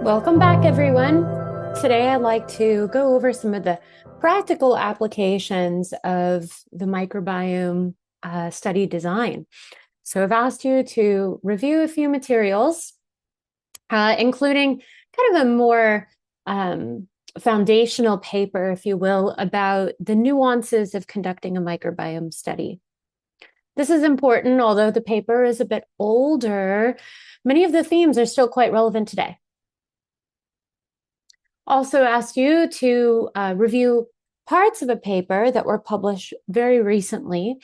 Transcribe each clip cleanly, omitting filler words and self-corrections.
Welcome back, everyone. Today, I'd like to go over some of the practical applications of the microbiome study design. So I've asked you to review a few materials, including kind of a more foundational paper, if you will, about the nuances of conducting a microbiome study. This is important, although the paper is a bit older, many of the themes are still quite relevant today. Also asked you to review parts of a paper that were published very recently,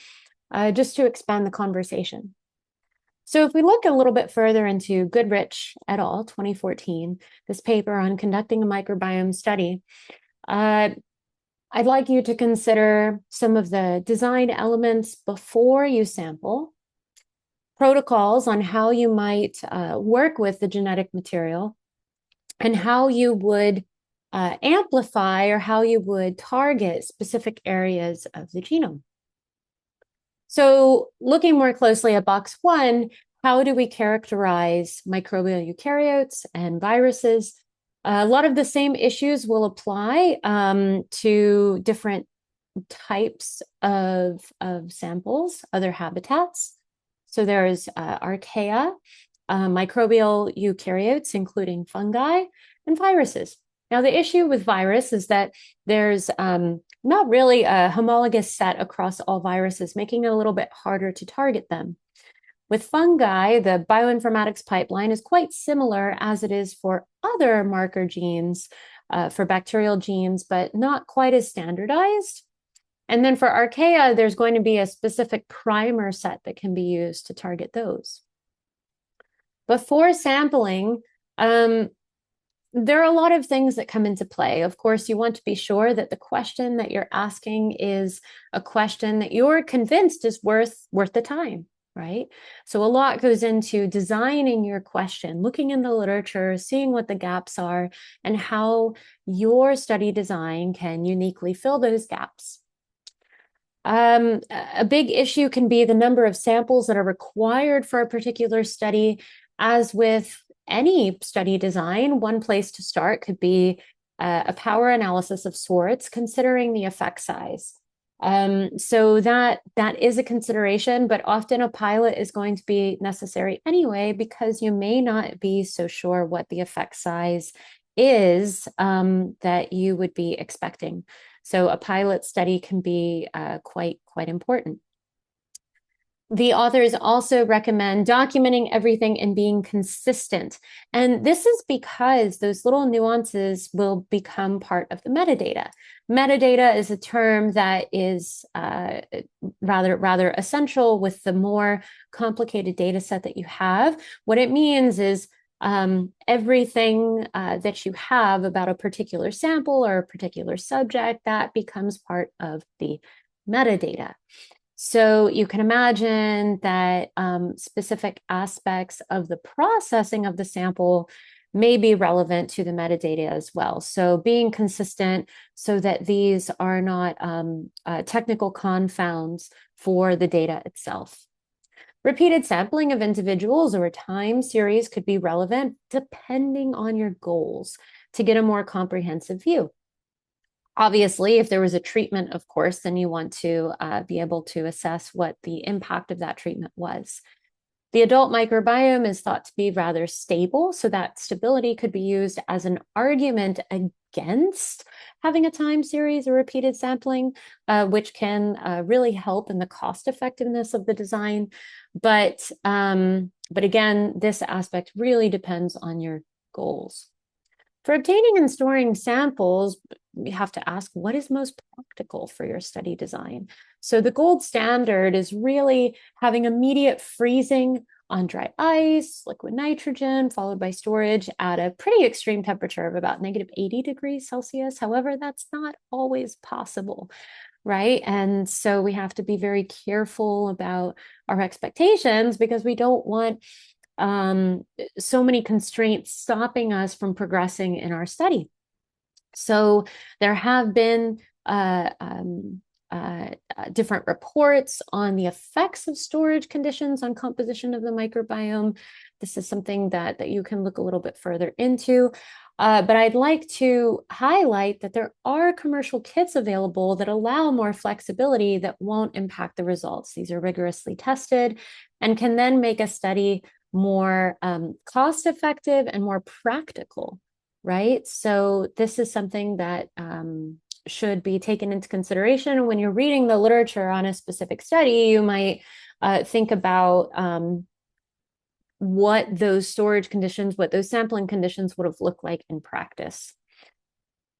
just to expand the conversation. So if we look a little bit further into Goodrich et al., 2014, this paper on conducting a microbiome study, I'd like you to consider some of the design elements before you sample, protocols on how you might work with the genetic material, and how you would amplify or how you would target specific areas of the genome. So looking more closely at box one, how do we characterize microbial eukaryotes and viruses? A lot of the same issues will apply to different types of samples, other habitats. So there's archaea, microbial eukaryotes, including fungi, and viruses. Now, the issue with virus is that there's not really a homologous set across all viruses, making it a little bit harder to target them. With fungi, the bioinformatics pipeline is quite similar as it is for other marker genes, for bacterial genes, but not quite as standardized. And then for archaea, there's going to be a specific primer set that can be used to target those. Before sampling, there are a lot of things that come into play. Of course, you want to be sure that the question that you're asking is a question that you're convinced is worth the time, right? So a lot goes into designing your question, looking in the literature, seeing what the gaps are, and how your study design can uniquely fill those gaps. A big issue can be the number of samples that are required for a particular study. As with any study design, one place to start could be a power analysis of sorts, considering the effect size. So that is a consideration, but often a pilot is going to be necessary anyway, because you may not be so sure what the effect size is that you would be expecting. So a pilot study can be quite important. The authors also recommend documenting everything and being consistent. And this is because those little nuances will become part of the metadata. Metadata is a term that is rather essential with the more complicated data set that you have. What it means is everything that you have about a particular sample or a particular subject, that becomes part of the metadata. So you can imagine that specific aspects of the processing of the sample may be relevant to the metadata as well. So being consistent so that these are not technical confounds for the data itself. Repeated sampling of individuals or a time series could be relevant depending on your goals to get a more comprehensive view. Obviously, if there was a treatment, of course, then you want to be able to assess what the impact of that treatment was. The adult microbiome is thought to be rather stable, so that stability could be used as an argument against having a time series or repeated sampling, which can really help in the cost effectiveness of the design. But again, this aspect really depends on your goals. For obtaining and storing samples, we have to ask what is most practical for your study design. So the gold standard is really having immediate freezing on dry ice, liquid nitrogen, followed by storage at a pretty extreme temperature of about -80 degrees Celsius. However, that's not always possible, right? And so we have to be very careful about our expectations because we don't want so many constraints stopping us from progressing in our study. So there have been different reports on the effects of storage conditions on composition of the microbiome. This is something that you can look a little bit further into. But I'd like to highlight that there are commercial kits available that allow more flexibility that won't impact the results. These are rigorously tested and can then make a study more cost-effective and more practical, right? So this is something that should be taken into consideration. When you're reading the literature on a specific study, you might think about what those storage conditions, what those sampling conditions would have looked like in practice.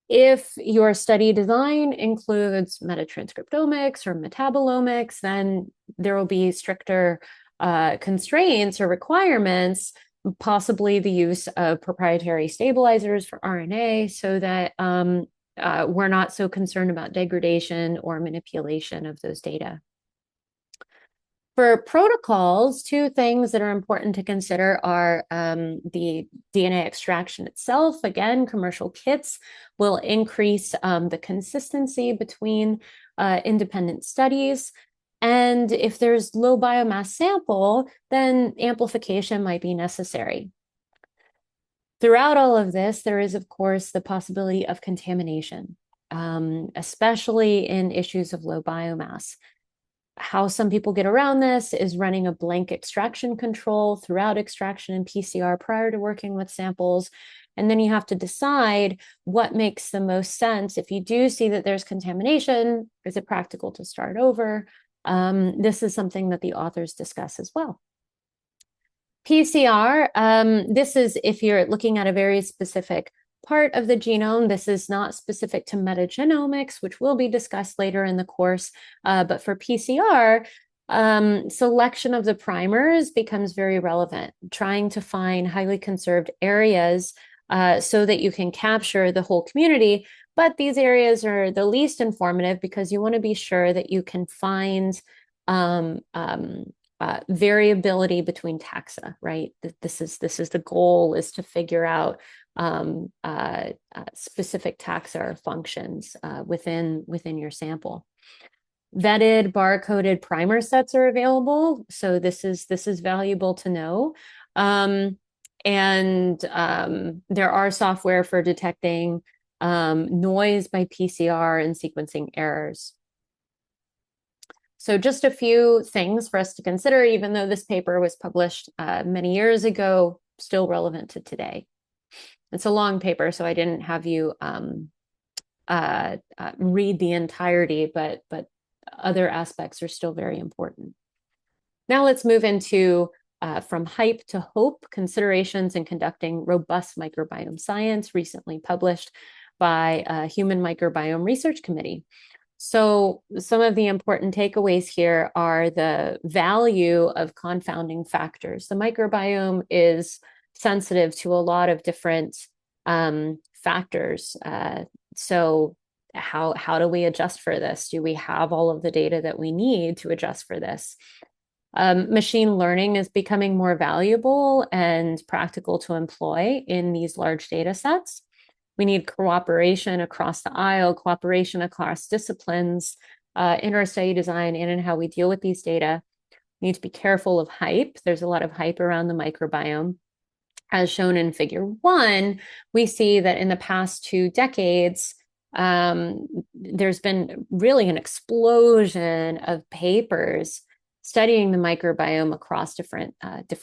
If your study design includes metatranscriptomics or metabolomics, then there will be stricter constraints or requirements, possibly the use of proprietary stabilizers for RNA, so that we're not so concerned about degradation or manipulation of those data. For protocols, two things that are important to consider are the DNA extraction itself. Again, commercial kits will increase the consistency between independent studies. And if there's low biomass sample, then amplification might be necessary. Throughout all of this, there is, of course, the possibility of contamination, especially in issues of low biomass. How some people get around this is running a blank extraction control throughout extraction and PCR prior to working with samples. And then you have to decide what makes the most sense. If you do see that there's contamination, is it practical to start over? This is something that the authors discuss as well. PCR, this is if you're looking at a very specific part of the genome. This is not specific to metagenomics, which will be discussed later in the course. But for PCR, selection of the primers becomes very relevant, trying to find highly conserved areas so that you can capture the whole community. But these areas are the least informative because you want to be sure that you can find variability between taxa, right? This is the goal, is to figure out specific taxa or functions within your sample. Vetted barcoded primer sets are available, so this is valuable to know. And there are software for detecting noise by PCR and sequencing errors. So just a few things for us to consider, even though this paper was published many years ago, still relevant to today. It's a long paper, so I didn't have you read the entirety, but other aspects are still very important. Now let's move into from hype to hope, considerations in conducting robust microbiome science, recently published by a Human Microbiome Research Committee. So some of the important takeaways here are the value of confounding factors. The microbiome is sensitive to a lot of different factors. So how do we adjust for this? Do we have all of the data that we need to adjust for this? Machine learning is becoming more valuable and practical to employ in these large data sets. We need cooperation across the aisle, cooperation across disciplines in our study design and in how we deal with these data. We need to be careful of hype. There's a lot of hype around the microbiome. As shown in figure 1, we see that in the past 2 decades, there's been really an explosion of papers studying the microbiome across different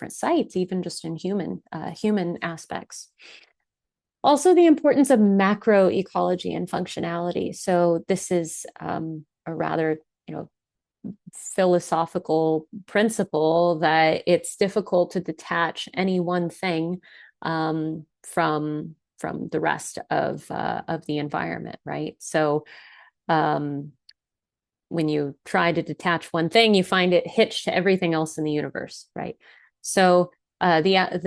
sites, even just in human aspects. Also, the importance of macroecology and functionality. So this is a rather, philosophical principle that it's difficult to detach any one thing from the rest of the environment, right? So when you try to detach one thing, you find it hitched to everything else in the universe, right? So I guess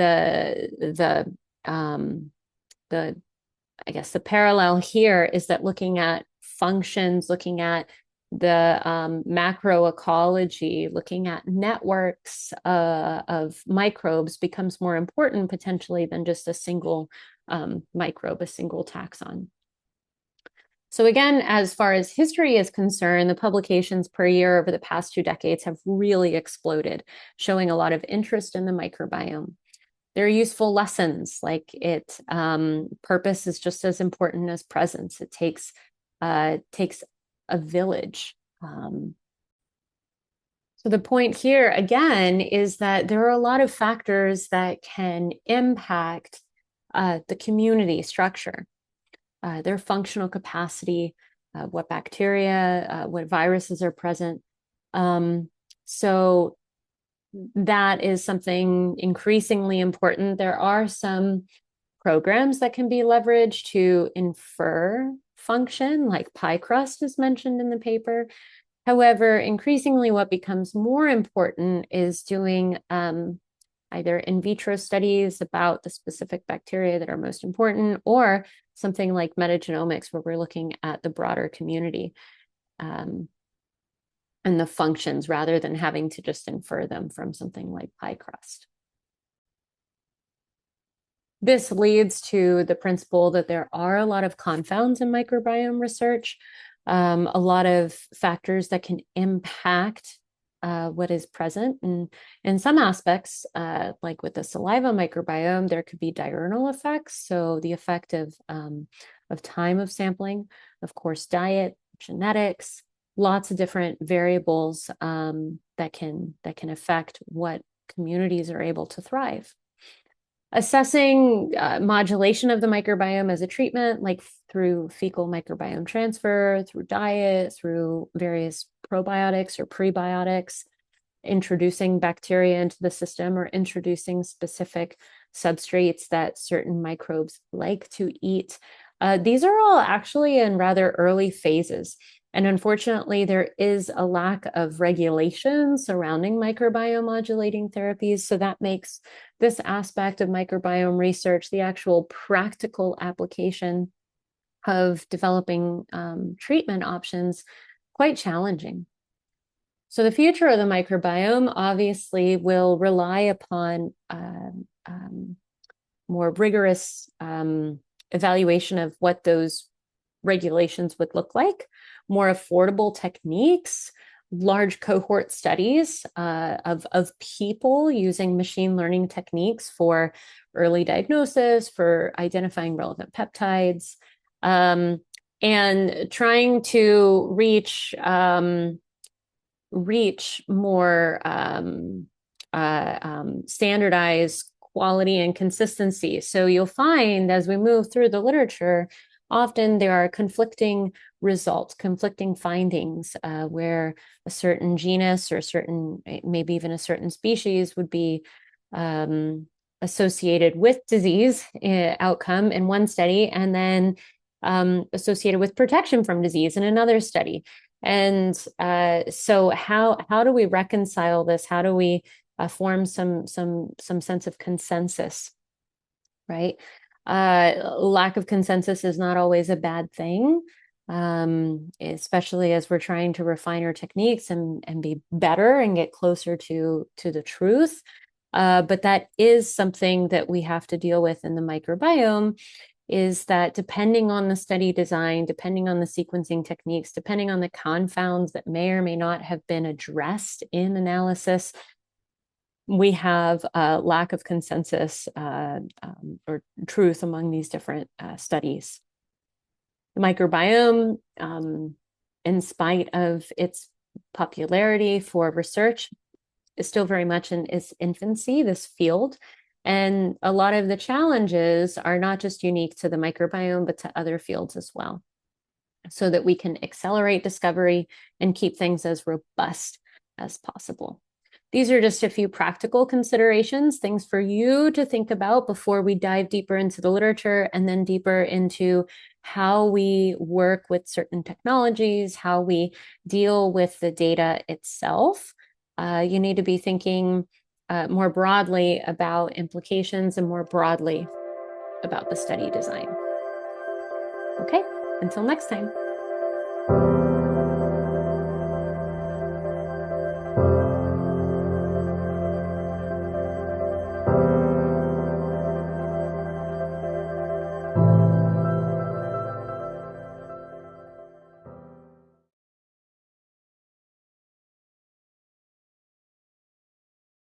the parallel here is that looking at functions, looking at the macroecology, looking at networks of microbes becomes more important potentially than just a single microbe, a single taxon. So again, as far as history is concerned, the publications per year over the past 2 decades have really exploded, showing a lot of interest in the microbiome. There are useful lessons, like purpose is just as important as presence. It takes a village. So the point here, again, is that there are a lot of factors that can impact the community structure, their functional capacity, what bacteria, what viruses are present. So that is something increasingly important. There are some programs that can be leveraged to infer function, like pie crust is mentioned in the paper. However, increasingly what becomes more important is doing either in vitro studies about the specific bacteria that are most important, or something like metagenomics, where we're looking at the broader community and the functions, rather than having to just infer them from something like pie crust. This leads to the principle that there are a lot of confounds in microbiome research, a lot of factors that can impact what is present. And in some aspects, like with the saliva microbiome, there could be diurnal effects. So the effect of time of sampling, of course, diet, genetics, lots of different variables that can affect what communities are able to thrive. Assessing modulation of the microbiome as a treatment, like through fecal microbiome transfer, through diet, through various probiotics or prebiotics, introducing bacteria into the system, or introducing specific substrates that certain microbes like to eat. These are all actually in rather early phases. And unfortunately, there is a lack of regulation surrounding microbiome modulating therapies. So that makes this aspect of microbiome research, the actual practical application of developing treatment options, quite challenging. So the future of the microbiome obviously will rely upon more rigorous evaluation of what those regulations would look like, more affordable techniques, large cohort studies of people using machine learning techniques for early diagnosis, for identifying relevant peptides, and trying to reach more standardized quality and consistency. So you'll find, as we move through the literature, often there are conflicting results, conflicting findings, where a certain genus or maybe even a certain species would be associated with disease outcome in one study, and then associated with protection from disease in another study. And so how do we reconcile this? How do we form some sense of consensus, right? Lack of consensus is not always a bad thing, especially as we're trying to refine our techniques and be better and get closer to the truth. But that is something that we have to deal with in the microbiome, is that depending on the study design, depending on the sequencing techniques, depending on the confounds that may or may not have been addressed in analysis, we have a lack of consensus or truth among these different studies. The microbiome, in spite of its popularity for research, is still very much in its infancy, this field. And a lot of the challenges are not just unique to the microbiome, but to other fields as well, so that we can accelerate discovery and keep things as robust as possible. These are just a few practical considerations, things for you to think about before we dive deeper into the literature, and then deeper into how we work with certain technologies, how we deal with the data itself. You need to be thinking more broadly about implications and more broadly about the study design. Okay, until next time.